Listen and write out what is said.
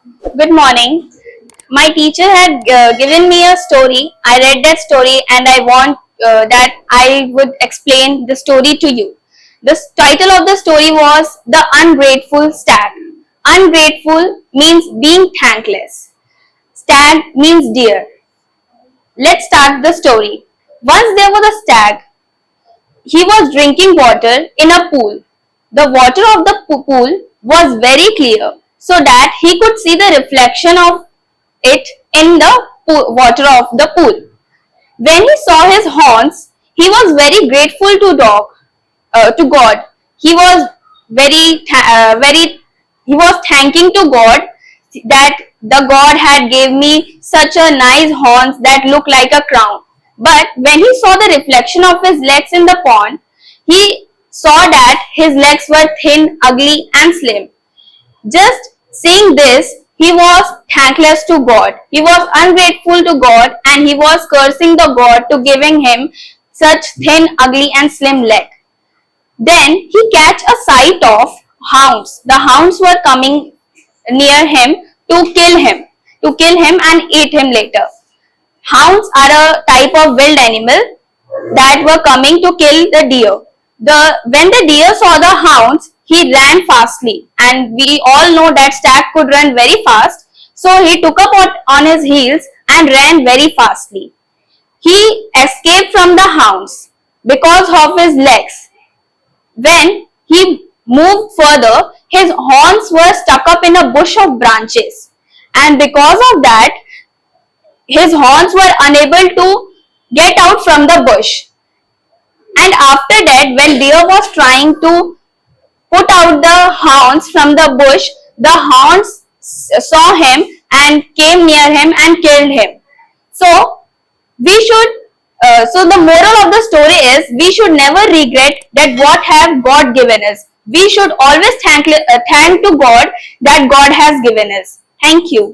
Good morning. My teacher had given me a story. I read that story and I want that I would explain the story to you. The title of the story was The Ungrateful Stag. Ungrateful means being thankless. Stag means deer. Let's start the story. Once there was a stag. He was drinking water in a pool. The water of the pool was very clear so that he could see the reflection of it in the water of the pool. When he saw his horns, he was very grateful to God. He was he was thanking to God that the God had gave me such a nice horns that look like a crown. But when he saw the reflection of his legs in the pond, he saw that his legs were thin, ugly, and slim. Just seeing this, he was thankless to God. He was ungrateful to God and he was cursing the God to giving him such thin, ugly, and slim leg. Then he catch a sight of hounds. The hounds were coming near him to kill him and eat him later. Hounds are a type of wild animal that were coming to kill the deer. When the deer saw the hounds, he ran fastly, and we all know that stag could run very fast. So he took up on his heels and ran very fastly. He escaped from the hounds because of his legs. When he moved further, his horns were stuck up in a bush of branches, and because of that, his horns were unable to get out from the bush. And after that, when deer was trying to put out the hounds from the bush, the hounds saw him and came near him and killed him. So we should so the moral of the story is we should never regret that what have God given us. We should always thank to God that God has given us. Thank you.